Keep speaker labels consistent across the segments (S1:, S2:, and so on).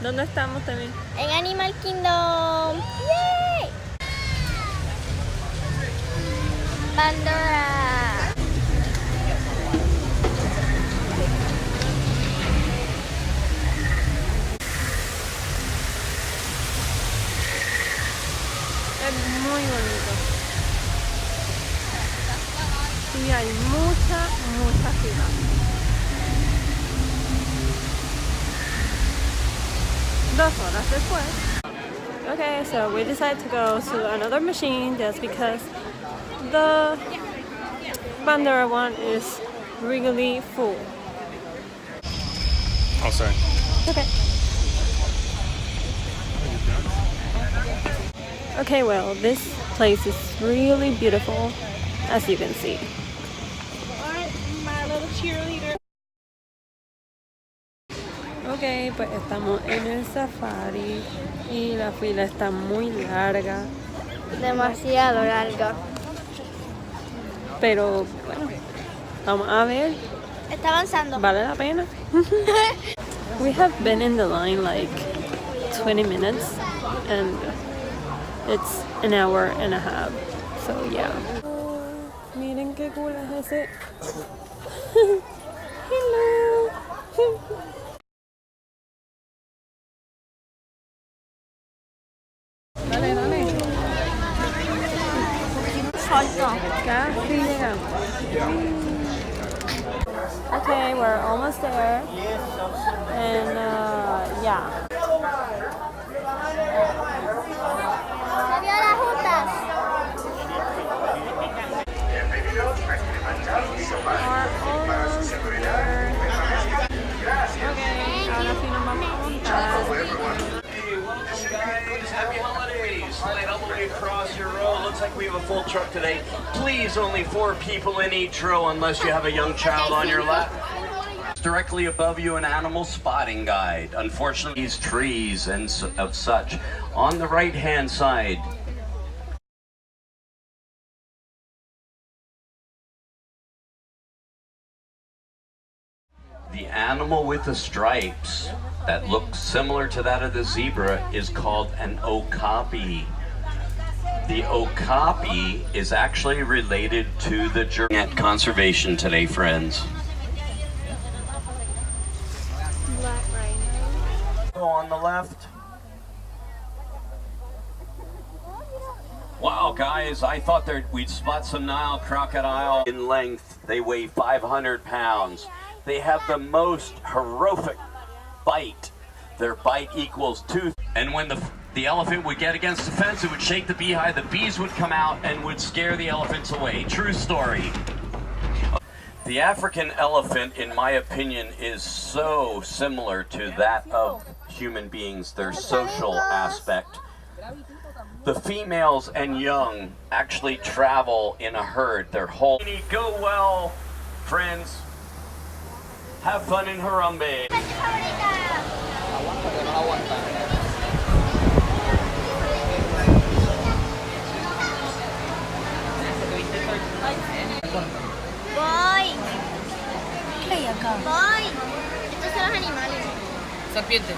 S1: ¿Dónde estamos también?
S2: En Animal Kingdom. ¡Yay! Pandora.
S1: Es muy bonito. Y hay mucha fila. Dos horas después. Okay, so we decided to go to another machine just because the Pandora one is really full.
S3: Oh, sorry.
S1: Okay. Okay, well, this place is really beautiful, as you can see.
S2: My little cheerleader.
S1: Ok, pues estamos en el safari y la fila está muy larga,
S2: Demasiado larga.
S1: pero bueno, vamos a ver,
S2: Está avanzando.
S1: vale la pena. We have been in the line like 20 minutes and it's an hour and a half, so yeah. Miren qué cool es ese. Hello. Dale, dale. Casi llegamos. Okay, we're almost there. And yeah.
S2: Se vio las juntas.
S1: We're almost there. Okay, ahora sí nos vamos a montar.
S4: Happy holidays! Slide all the way across your row. Looks like we have a full truck today. Please, only 4 people in each row unless you have a young child on your lap. Directly above you, an animal spotting guide. Unfortunately, these trees and of such. On the right-hand side, the animal with the stripes that looks similar to that of the zebra is called an okapi. The okapi is actually related to the at conservation today, friends.
S2: Black rhino.
S4: On the left. Wow, guys, I thought we'd spot some Nile crocodile. In length, they weigh 500 pounds. They have the most horrific bite. Their bite equals tooth. And when the elephant would get against the fence, it would shake the beehive, the bees would come out and would scare the elephants away. True story. The African elephant, in my opinion, is so similar to that of human beings, their social aspect. The females and young actually travel in a herd. Their whole go well, friends. Have fun in Harambe.
S2: Voy. ¿Qué hay acá? Voy. Estos son los animales.
S5: Serpiente.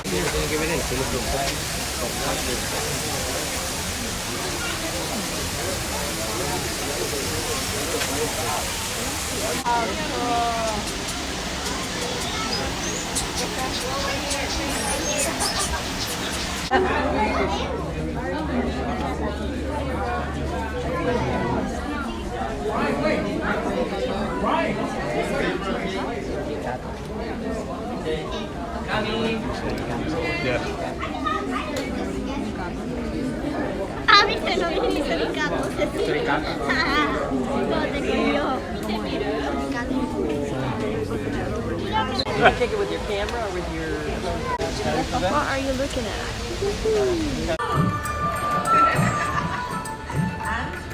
S5: Tiene que ver el pelo
S2: Ah, viste, lo vi, dice el gato. Cuando te comió.
S1: You take it with your camera or with your... What are you looking at?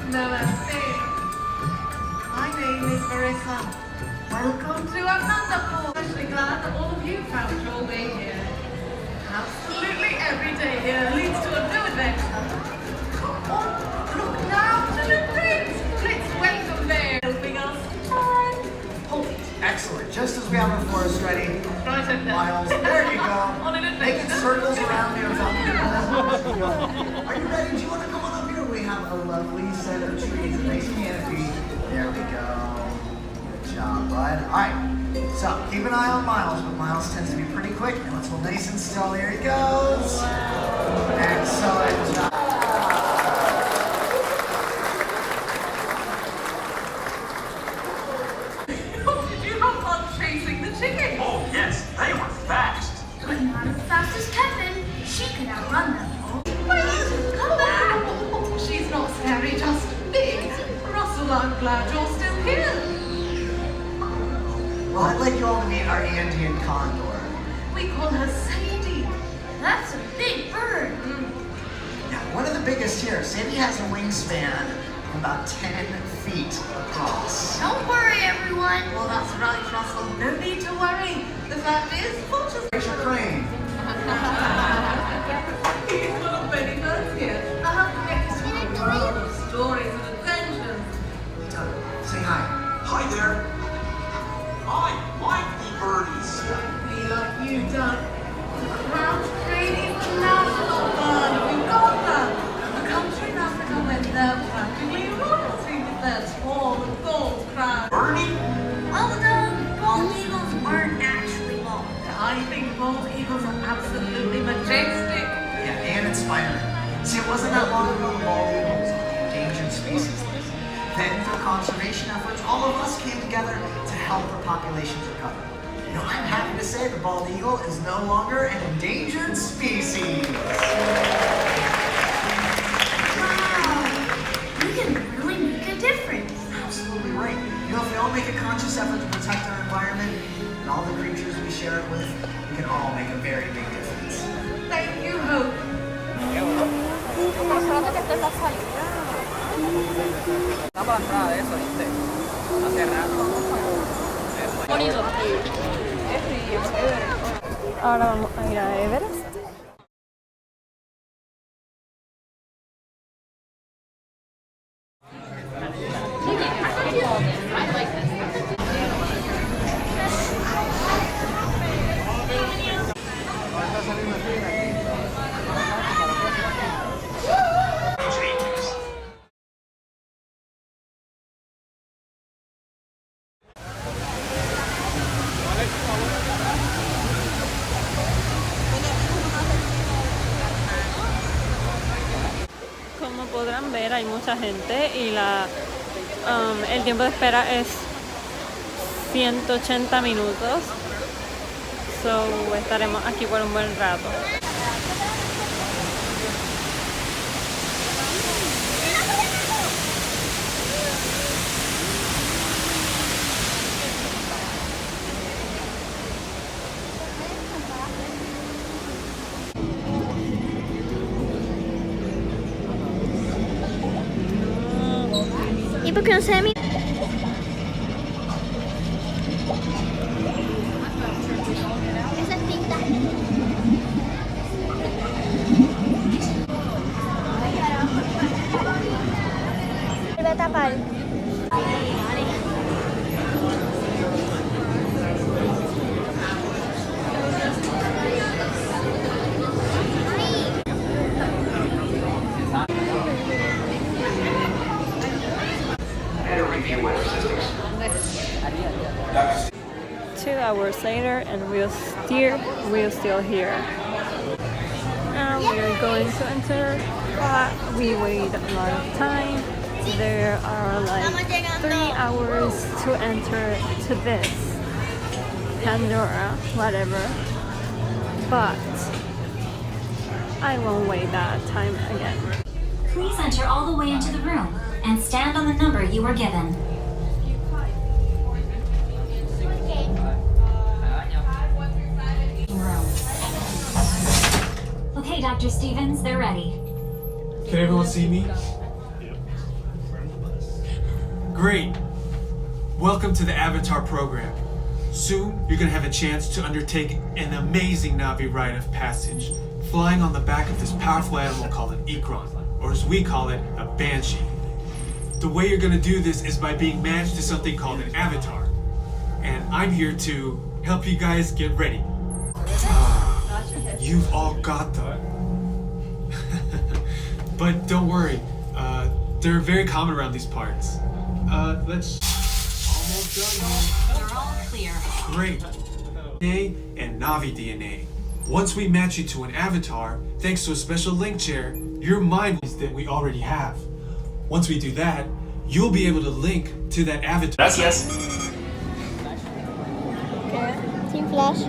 S6: Namaste. My name is Marissa. Welcome to Anandapur. Especially glad that all of you found your way here. Absolutely every day here leads to a new adventure. Oh, look now to the prince. Let's welcome there. Helping us. Hold it. Excellent.
S3: just as we have our forest ready.
S6: Right in there.
S3: Miles, there you go.
S6: On in it.
S3: Making circles around here without me. Are you ready? Do you want to come on up here? We have a lovely set of trees, a nice canopy. There we go. Good job, bud. All right. So keep an eye on Miles, but Miles tends to be pretty quick. And let's hold nice and still. Here he goes. Excellent job.
S6: Did you have fun chasing the chicken?
S4: Oh, yes, they were fast.
S2: But not as fast as Kevin. She could outrun them.
S6: Wait, come back. Oh, she's not scary, just big. Russell, I'm glad you're still here.
S3: Well, I'd like you all to meet our Andean condor.
S6: We call her Sadie.
S2: That's a big bird.
S3: Yeah, one of the biggest here. Sandy has a wingspan of about 10 feet across.
S2: Don't worry, everyone.
S6: Well, that's right, Russell. No need to worry. The fact is, we'll just...
S3: Rachel Crane.
S6: He's one of many birds here. Next to a world of stories and adventures.
S3: Doug, say hi.
S4: Hi there. I like the birdies.
S6: Be like you, Doug. The crowned crane is the national bird of Uganda, a country in Africa where they're practically royalty with their tall and gold crown.
S4: Birdie?
S2: Although bald eagles aren't actually bald.
S6: I think bald eagles are absolutely majestic.
S3: Yeah, and inspiring. See, it wasn't that long ago the bald eagle was on the endangered species list. Then, through conservation efforts, all of us came together to help the populations recover. You know, I'm happy to say the bald eagle is no longer an endangered species.
S2: Wow. We can really make a difference.
S3: Absolutely right. You know, if we all make a conscious effort to protect our environment and all the creatures we share it with, we can all make a very big difference.
S6: Thank you, Hope.
S5: Estaba atrás de eso, ¿viste? Hace rato.
S1: Ahora vamos a ir a Everest. Como podrán ver, hay mucha gente y el tiempo de espera es 180 minutos. So estaremos aquí por un buen rato.
S2: ¿Y por qué no se me... Esa es tinta. Voy a tapar.
S1: Two hours later and we're still here. Now we are going to enter, but we wait a lot of time. There are like 3 hours to enter to this Pandora, whatever. But I won't wait that time again.
S7: Please enter all the way into the room and stand on the number you were given. Okay, Dr. Stevens, they're ready.
S8: Can everyone see me? Great. Welcome to the Avatar program. Soon, you're going to have a chance to undertake an amazing Navi rite of passage, flying on the back of this powerful animal called an Ikron, or as we call it, a Banshee. The way you're going to do this is by being matched to something called an avatar. and I'm here to help you guys get ready. You've all got them. But don't worry, they're very common around these parts. Let's... Almost done.
S7: You're all clear.
S8: Great. DNA and Navi DNA. Once we match you to an avatar, thanks to a special link chair, your mind is that we already have. Once we do that, you'll be able to link to that avatar.
S5: Gracias.
S2: Team Flash.